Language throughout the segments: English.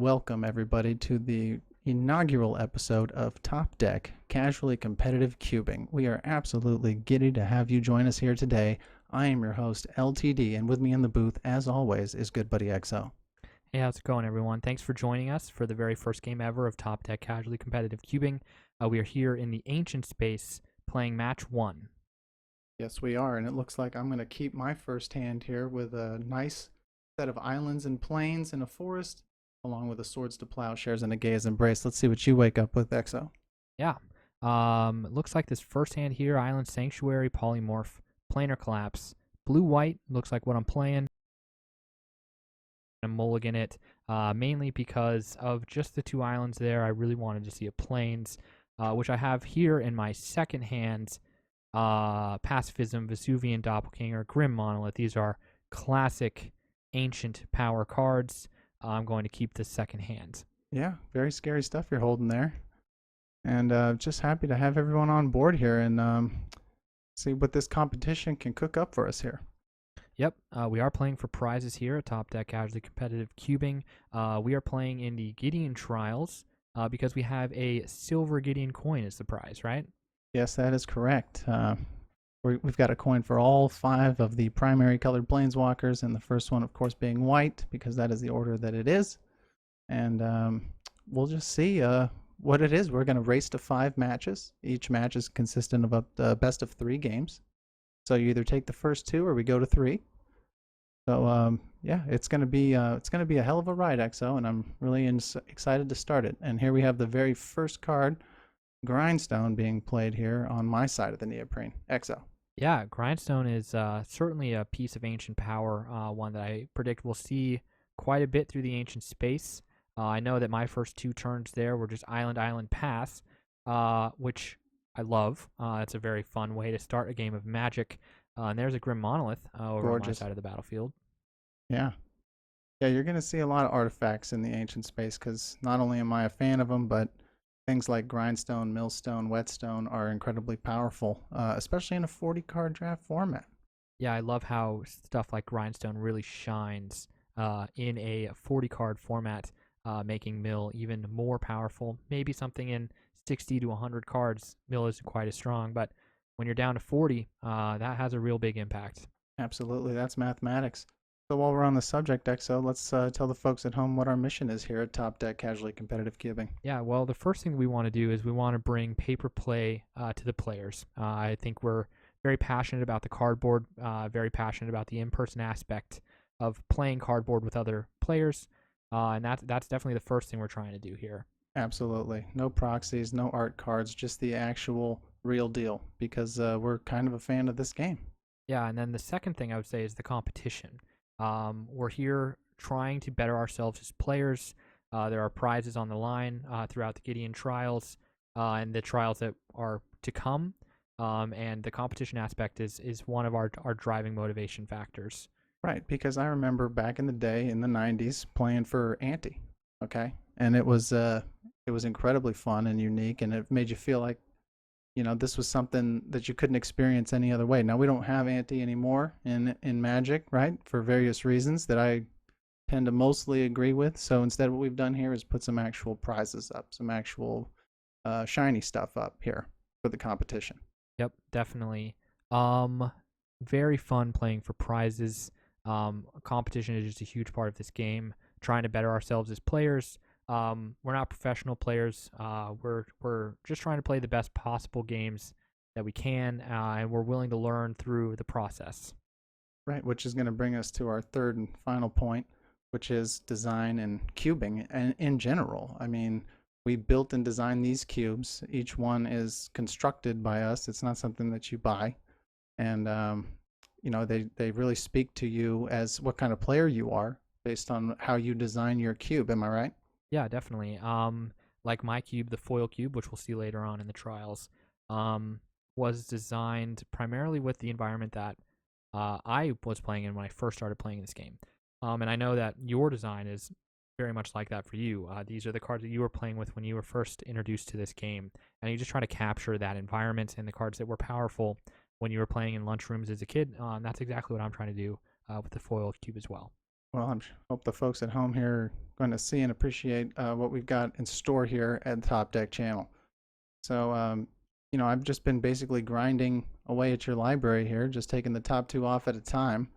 welcome everybody to the inaugural episode of Top Deck Casually Competitive Cubing. We are absolutely giddy to have you join us here today. I am your host, LTD, and with me in the booth, as always, is good buddy EXO. Hey, how's it going, everyone? Thanks for joining us for the very first game ever of Top Deck Casually Competitive Cubing. We are here in the Ancient Space playing Match 1. Yes, we are, and it looks like I'm going to keep my first hand here with a nice set of islands and plains and a forest, along with the swords to plowshares and a gaze embrace. Let's see what you wake up with, EXO. Yeah. Looks like this first hand here, Island Sanctuary, Polymorph, Planar Collapse, Blue-White, looks like what I'm playing. I'm mulligan it, mainly because of just the two islands there. I really wanted to see a plains, which I have here in my second hand. Pacifism, Vesuvian Doppelganger, Grim Monolith. These are classic ancient power cards. I'm going to keep the second hand. Yeah, very scary stuff you're holding there. And just happy to have everyone on board here and see what this competition can cook up for us here. Yep, we are playing for prizes here at Top Deck Casually Competitive Cubing. We are playing in the Gideon Trials because we have a silver Gideon coin as the prize, right? Yes, that is correct. We've got a coin for all 5 of the primary colored planeswalkers, and the first one, of course, being white, because that is the order that it is. And we'll just see what it is. We're going to race to 5 matches. Each match is consistent of a best of 3 games. So you either take the first 2 or we go to 3. So yeah, it's gonna be a hell of a ride, EXO, and I'm really excited to start it. And here we have the very first card, Grindstone, being played here on my side of the neoprene. EXO. Yeah, Grindstone is certainly a piece of ancient power, one that I predict we'll see quite a bit through the ancient space. I know that my first 2 turns there were just island pass, which I love. It's a very fun way to start a game of Magic. And there's a Grim Monolith over on my side of the battlefield. Yeah. Yeah, you're going to see a lot of artifacts in the ancient space because not only am I a fan of them, but things like Grindstone, Millstone, Whetstone are incredibly powerful, especially in a 40-card draft format. Yeah, I love how stuff like Grindstone really shines in a 40-card format, making Mill even more powerful. Maybe something in 60 to 100 cards, Mill isn't quite as strong, but when you're down to 40, that has a real big impact. Absolutely, that's mathematics. So while we're on the subject, EXO, let's tell the folks at home what our mission is here at Top Deck Casually Competitive Cubing. Yeah, well, the first thing we want to do is we want to bring paper play to the players. I think we're very passionate about the cardboard, very passionate about the in-person aspect of playing cardboard with other players, and that's definitely the first thing we're trying to do here. Absolutely. No proxies, no art cards, just the actual real deal, because we're kind of a fan of this game. Yeah, and then the second thing I would say is the competition. We're here trying to better ourselves as players. There are prizes on the line throughout the Gideon Trials and the trials that are to come. And the competition aspect is one of our driving motivation factors. Right, because I remember back in the day in the 90s playing for Ante, okay? And it was incredibly fun and unique, and it made you feel like, you know, this was something that you couldn't experience any other way. Now we don't have Ante anymore in Magic, right? For various reasons that I tend to mostly agree with. So instead what we've done here is put some actual prizes up, some actual shiny stuff up here for the competition. Yep, definitely. Very fun playing for prizes. Competition is just a huge part of this game. Trying to better ourselves as players. We're not professional players. We're just trying to play the best possible games that we can, and we're willing to learn through the process. Right, which is going to bring us to our third and final point, which is design and cubing and in general. I mean, we built and designed these cubes. Each one is constructed by us. It's not something that you buy. And, you know, they really speak to you as what kind of player you are based on how you design your cube. Am I right? Yeah, definitely. Like my cube, the foil cube, which we'll see later on in the trials, was designed primarily with the environment that I was playing in when I first started playing this game. And I know that your design is very much like that for you. These are the cards that you were playing with when you were first introduced to this game, and you just try to capture that environment and the cards that were powerful when you were playing in lunchrooms as a kid. That's exactly what I'm trying to do with the foil cube as well. Well, hope the folks at home here are going to see and appreciate what we've got in store here at Top Deck Channel. So, I've just been basically grinding away at your library here, just taking the top two off at a time.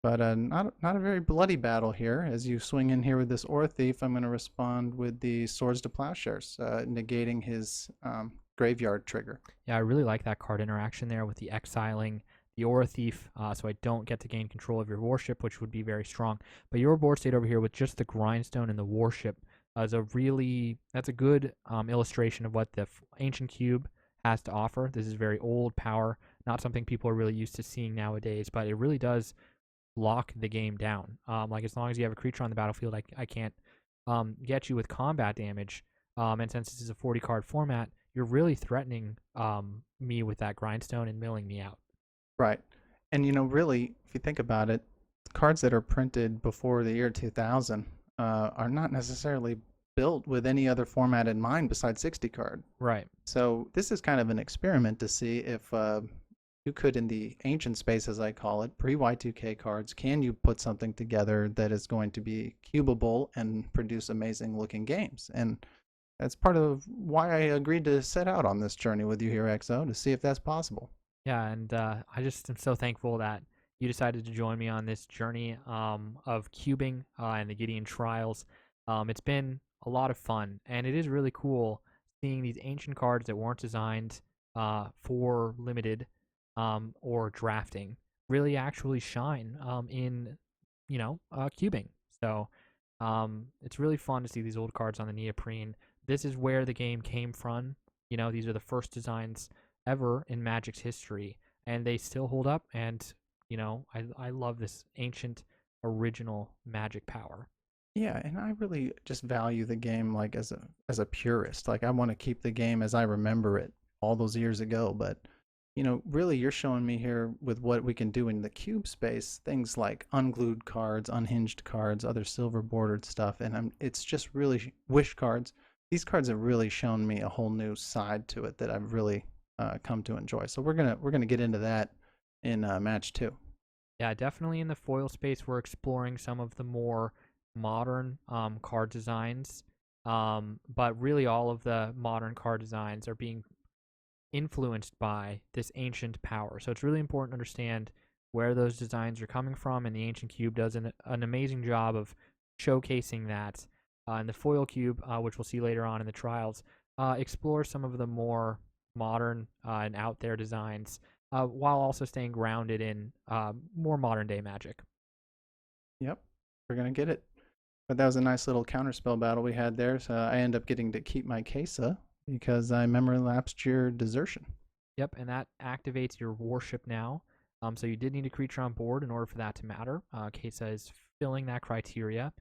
But not a very bloody battle here. As you swing in here with this Ore Thief, I'm going to respond with the Swords to Plowshares, negating his graveyard trigger. Yeah, I really like that card interaction there with the exiling the Aura Thief, so I don't get to gain control of your warship, which would be very strong. But your board state over here with just the grindstone and the warship is that's a good illustration of what the ancient cube has to offer. This is very old power, not something people are really used to seeing nowadays, but it really does lock the game down. Like as long as you have a creature on the battlefield, I can't get you with combat damage. And since this is a 40 card format, you're really threatening me with that grindstone and milling me out. Right. And really, if you think about it, cards that are printed before the year 2000 are not necessarily built with any other format in mind besides 60 card. Right. So this is kind of an experiment to see if you could, in the ancient space, as I call it, pre-Y2K cards, can you put something together that is going to be cubable and produce amazing looking games? And that's part of why I agreed to set out on this journey with you here, XO, to see if that's possible. Yeah, and I just am so thankful that you decided to join me on this journey of cubing and the Gideon Trials. It's been a lot of fun, and it is really cool seeing these ancient cards that weren't designed for limited or drafting really actually shine in, cubing. So it's really fun to see these old cards on the neoprene. This is where the game came from. These are the first designs ever in Magic's history, and they still hold up. And I love this ancient, original Magic power. Yeah, and I really just value the game like as a purist. Like I want to keep the game as I remember it all those years ago, but really you're showing me here with what we can do in the cube space, things like unglued cards, unhinged cards, other silver bordered stuff, and it's just really wish cards. These cards have really shown me a whole new side to it that I've really come to enjoy. So we're gonna get into that in match two. Yeah, definitely in the foil space, we're exploring some of the more modern card designs. But really, all of the modern card designs are being influenced by this ancient power. So it's really important to understand where those designs are coming from, and the ancient cube does an amazing job of showcasing that. And the foil cube, which we'll see later on in the trials, explores some of the more modern and out there designs, while also staying grounded in more modern day Magic. Yep, we're gonna get it. But that was a nice little counterspell battle we had there. So I end up getting to keep my Kesa because I memory lapsed your desertion. Yep, and that activates your warship now. So you did need a creature on board in order for that to matter. Kesa is filling that criteria.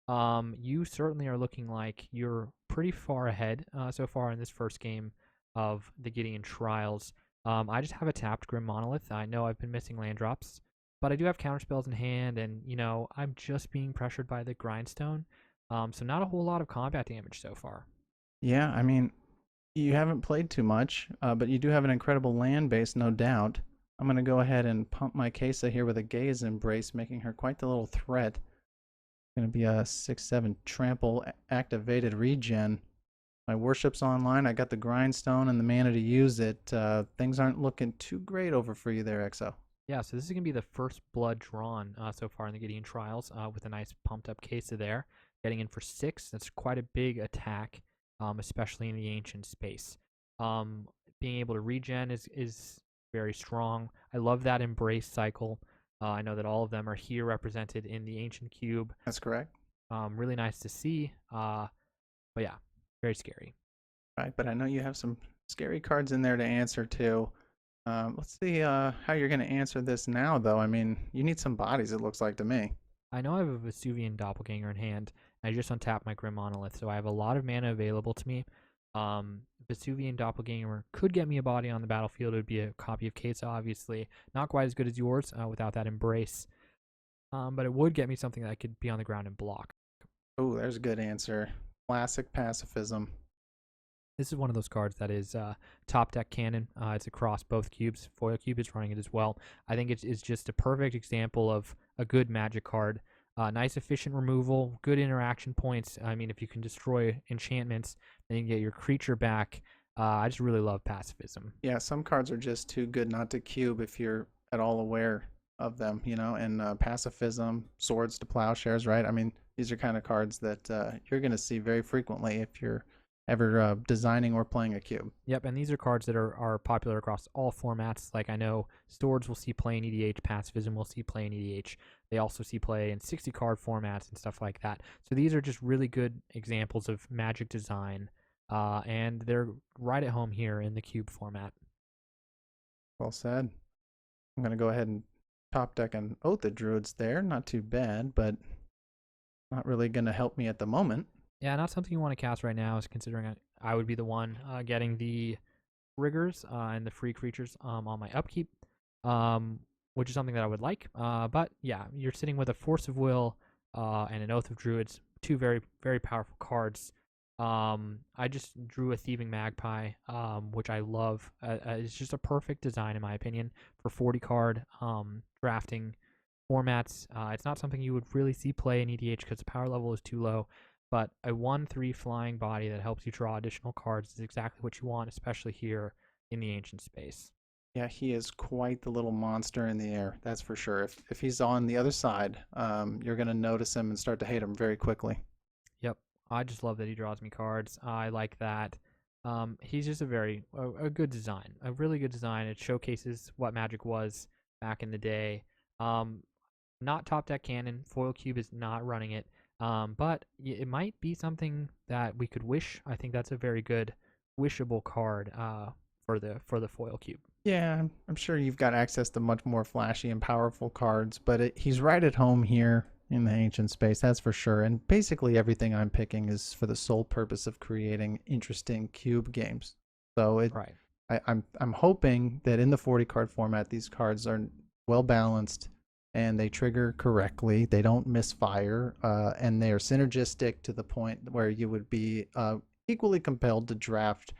You certainly are looking like you're pretty far ahead so far in this first game of the Gideon Trials. I just have a tapped Grim Monolith. I know I've been missing land drops, but I do have counterspells in hand, and I'm just being pressured by the grindstone. So not a whole lot of combat damage so far. Yeah, I mean, you haven't played too much, but you do have an incredible land base, no doubt. I'm going to go ahead and pump my Kesa here with a Gaze Embrace, making her quite the little threat. Going to be a 6/7 trample activated regen. My worship's online. I got the grindstone and the mana to use it. Things aren't looking too great over for you there, XO. Yeah, so this is going to be the first blood drawn so far in the Gideon Trials with a nice pumped up Kesa there. Getting in for 6. That's quite a big attack, especially in the ancient space. Being able to regen is very strong. I love that embrace cycle. I know that all of them are here represented in the ancient cube. That's correct. Really nice to see. But yeah, very scary. Right, but I know you have some scary cards in there to answer too. Let's see how you're going to answer this now, though. I mean, you need some bodies, it looks like to me. I know I have a Vesuvian Doppelganger in hand. I just untapped my Grim Monolith, so I have a lot of mana available to me. Vesuvian Doppelganger could get me a body on the battlefield. It would be a copy of Kesa, obviously. Not quite as good as yours without that embrace. But it would get me something that could be on the ground and block. Oh, there's a good answer. Classic pacifism. This is one of those cards that is top deck canon. It's across both cubes. Foil cube is running it as well. I think it's just a perfect example of a good Magic card Nice efficient removal, good interaction points. I mean, if you can destroy enchantments, then you can get your creature back. I just really love pacifism. Yeah, some cards are just too good not to cube if you're at all aware of them, you know, and pacifism, swords to plowshares, right? I mean, these are kind of cards that you're going to see very frequently if you're ever designing or playing a cube. Yep, and these are cards that are popular across all formats. Like I know Swords will see play in EDH, Pacifism will see play in EDH. They also see play in 60 card formats and stuff like that. So these are just really good examples of Magic design, and they're right at home here in the cube format. Well said. I'm going to go ahead and top deck an Oath of Druids there. Not too bad, but not really going to help me at the moment. Yeah, not something you want to cast right now, is considering I would be the one getting the riggers and the free creatures on my upkeep, which is something that I would like. But yeah, you're sitting with a Force of Will and an Oath of Druids, two very, very powerful cards. I just drew a Thieving Magpie, which I love. It's just a perfect design, in my opinion, for 40 card drafting formats. It's not something you would really see play in EDH because the power level is too low. But a 1/3 flying body that helps you draw additional cards is exactly what you want, especially here in the ancient space. Yeah, he is quite the little monster in the air, that's for sure. If he's on the other side, you're going to notice him and start to hate him very quickly. Yep, I just love that he draws me cards. I like that. He's just a good design, a really good design. It showcases what Magic was back in the day. Not top deck cannon. Foil Cube is not running it. But it might be something that we could wish. I think that's a very good wishable card for the foil cube. Yeah, I'm sure you've got access to much more flashy and powerful cards, but he's right at home here in the ancient space, that's for sure. And basically everything I'm picking is for the sole purpose of creating interesting cube games. So Right. I'm hoping that in the 40 card format, these cards are well balanced and they trigger correctly. They don't misfire, and they are synergistic to the point where you would be equally compelled to draft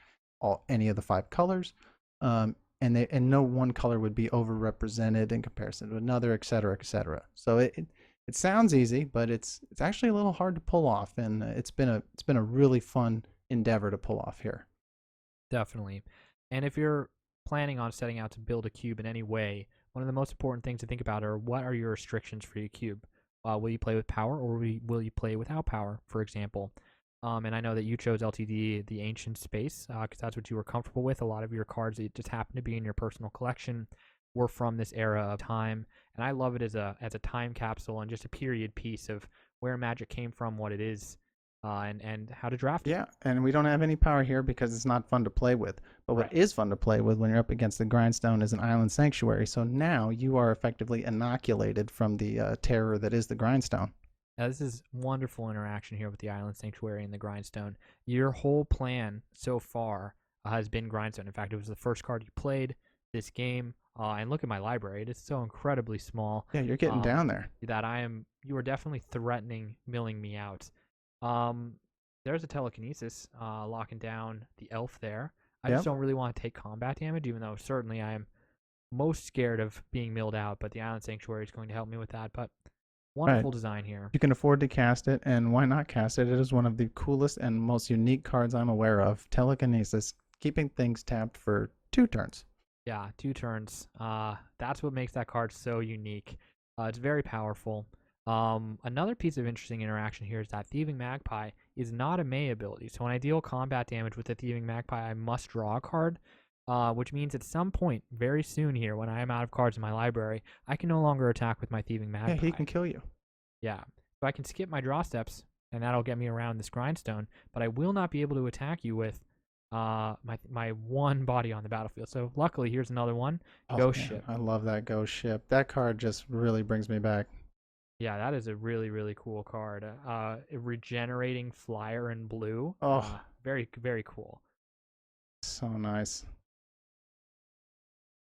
any of the 5 colors. And no one color would be overrepresented in comparison to another, et cetera, et cetera. So it sounds easy, but it's actually a little hard to pull off, and it's been a really fun endeavor to pull off here. Definitely. And if you're planning on setting out to build a cube in any way, one of the most important things to think about are what are your restrictions for your cube? Will you play with power or will you play without power, for example? And I know that you chose LTD, the ancient space, because that's what you were comfortable with. A lot of your cards that just happen to be in your personal collection were from this era of time, and I love it as a time capsule and just a period piece of where Magic came from, what it is, and how to draft it. Yeah, and we don't have any power here because it's not fun to play with. But what Right. is fun to play with when you're up against the grindstone is an island sanctuary. So now you are effectively inoculated from the terror that is the grindstone. Now, this is wonderful interaction here with the Island Sanctuary and the Grindstone. Your whole plan so far has been Grindstone. In fact, it was the first card you played this game. And look at my library; it is so incredibly small. Yeah, you're getting down there. That you are definitely threatening milling me out. There's a telekinesis locking down the elf there. I just Yep. don't really want to take combat damage, even though certainly I am most scared of being milled out. But the Island Sanctuary is going to help me with that. But Right. wonderful design here. You can afford to cast it, and why not cast it? It is one of the coolest and most unique cards I'm aware of. Telekinesis, keeping things tapped for 2 turns. Yeah, 2 turns. That's what makes that card so unique. It's very powerful. Another piece of interesting interaction here is that Thieving Magpie is not a May ability. So when I deal combat damage with the Thieving Magpie, I must draw a card, which means at some point very soon here, when I am out of cards in my library, I can no longer attack with my Thieving Magpie. Yeah, he can kill you. Yeah, so I can skip my draw steps, and that'll get me around this grindstone, but I will not be able to attack you with my one body on the battlefield. So luckily, here's another one, Ghost Man, Ship. I love that ghost ship. That card just really brings me back. Yeah, that is a really, really cool card. A regenerating flyer in blue. Oh, Very, very cool. so nice.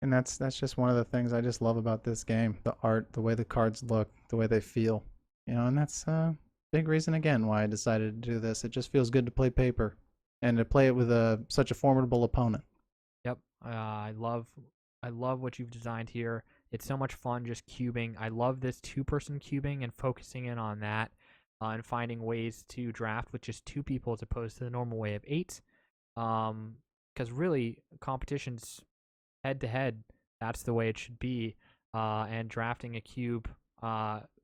And that's just one of the things I just love about this game. The art, the way the cards look, the way they feel. You know, and that's a big reason again why I decided to do this. It just feels good to play paper and to play it with such a formidable opponent. Yep. I love what you've designed here. It's so much fun just cubing. I love this two-person cubing and focusing in on that, and finding ways to draft with just two people as opposed to the normal way of eight. Because really, competitions head to head, that's the way it should be. And drafting a cube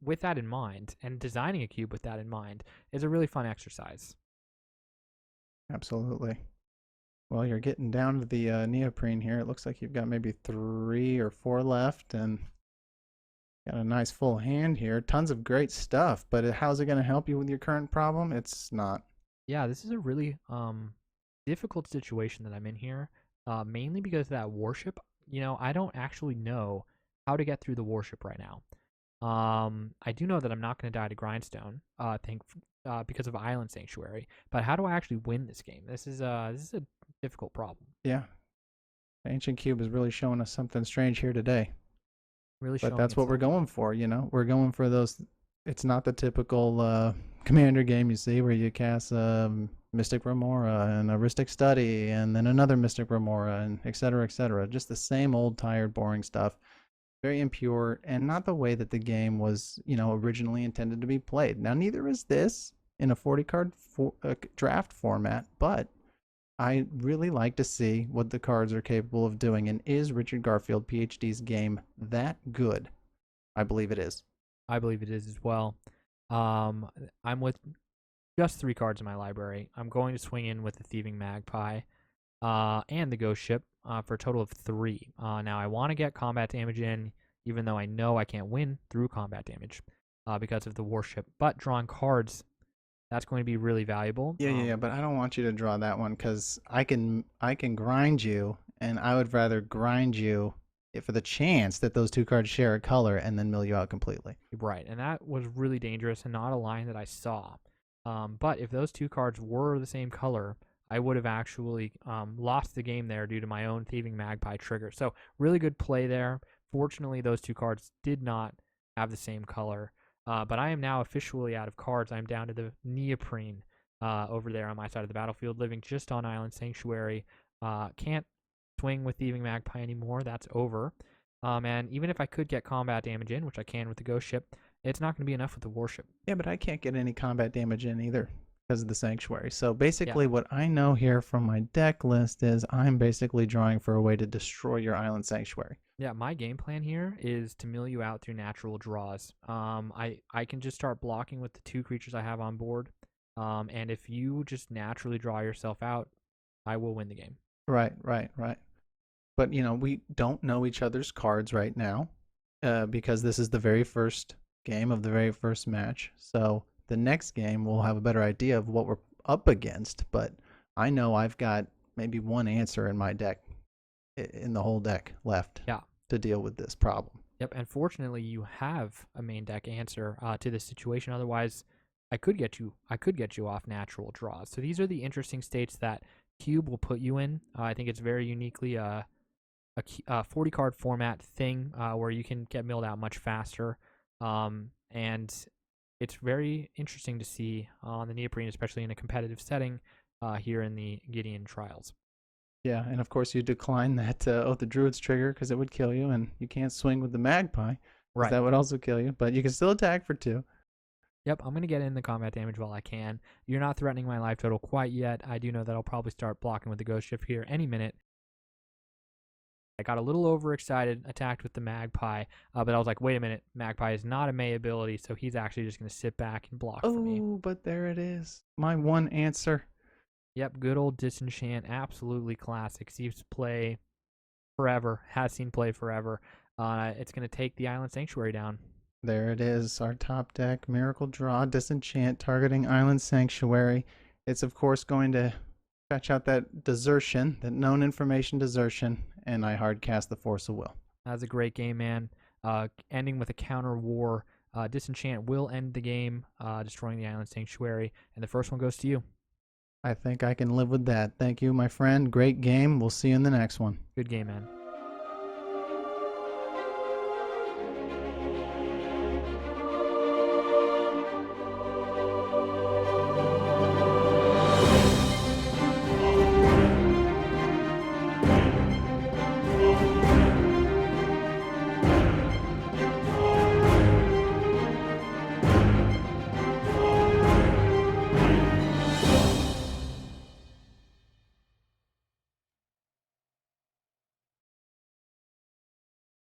with that in mind and designing a cube with that in mind is a really fun exercise. Absolutely. Well, you're getting down to the neoprene here. It looks like you've got maybe 3 or 4 left, and got a nice full hand here. Tons of great stuff, but how's it going to help you with your current problem? It's not. Yeah, this is a really difficult situation that I'm in here, mainly because of that warship. I don't actually know how to get through the warship right now. I do know that I'm not going to die to grindstone, because of Island Sanctuary. But how do I actually win this game? This is a difficult problem. Yeah. Ancient Cube is really showing us something strange here today. Really But showing that's what we're itself. going for, We're going for those. It's not the typical commander game you see where you cast Mystic Remora and a Rhystic Study and then another Mystic Remora and et cetera, et cetera. Just the same old, tired, boring stuff. Very impure and not the way that the game was, originally intended to be played. Now, neither is this in a 40 card draft format, but I really like to see what the cards are capable of doing. And is Richard Garfield, PhD's game that good? I believe it is. I believe it is as well. Um, I'm with just 3 cards in my library. I'm going to swing in with the Thieving Magpie, and the Ghost Ship, for a total of 3. Now, I want to get combat damage in, even though I know I can't win through combat damage because of the warship. But drawing cards, that's going to be really valuable. Yeah. But I don't want you to draw that one because I can grind you, and I would rather grind you for the chance that those 2 cards share a color and then mill you out completely. Right, and that was really dangerous and not a line that I saw. But if those 2 cards were the same color, I would have actually lost the game there due to my own Thieving Magpie trigger. So really good play there. Fortunately, those 2 cards did not have the same color. But I am now officially out of cards. I'm down to the Neoprene over there on my side of the battlefield, living just on Island Sanctuary. Can't swing with Thieving Magpie anymore. That's over. And even if I could get combat damage in, which I can with the Ghost Ship, it's not going to be enough with the Warship. Yeah, but I can't get any combat damage in either because of the Sanctuary. So Yeah, basically, what I know here from my deck list is I'm basically drawing for a way to destroy your Island Sanctuary. yeah. My game plan here is to mill you out through natural draws. I can just start blocking with the 2 creatures I have on board. And if you just naturally draw yourself out, I will win the game. Right. But we don't know each other's cards right now, because this is the very first game of the very first match. So the next game we'll have a better idea of what we're up against. But I know I've got maybe one answer in my deck, in the whole deck left, Yeah. to deal with this problem. Yep. And fortunately, you have a main deck answer to this situation. Otherwise, I could get you off natural draws. So these are the interesting states that Cube will put you in. I think it's very uniquely a 40 card format thing where you can get milled out much faster. And it's very interesting to see on the Neoprene, especially in a competitive setting here in the Gideon Trials. Yeah, and of course you decline that Oath of Druids trigger because it would kill you, and you can't swing with the Magpie because Right. that would also kill you. But you can still attack for 2. Yep, I'm going to get in the combat damage while I can. You're not threatening my life total quite yet. I do know that I'll probably start blocking with the Ghost Ship here any minute. I got a little overexcited, attacked with the Magpie, but I was like, wait a minute, Magpie is not a May ability, so he's actually just going to sit back and block for me. Oh, but there it is. My one answer. Yep, good old Disenchant, absolutely classic. Seems to play forever, has seen play forever. It's going to take the Island Sanctuary down. There it is, our top deck, Miracle Draw, Disenchant, targeting Island Sanctuary. It's, of course, going to fetch out that desertion, that known information desertion, and I hardcast the Force of Will. That's a great game, man. Ending with a counter war. Disenchant will end the game, destroying the Island Sanctuary, and the first one goes to you. I think I can live with that. Thank you, my friend. Great game. We'll see you in the next one. Good game, man.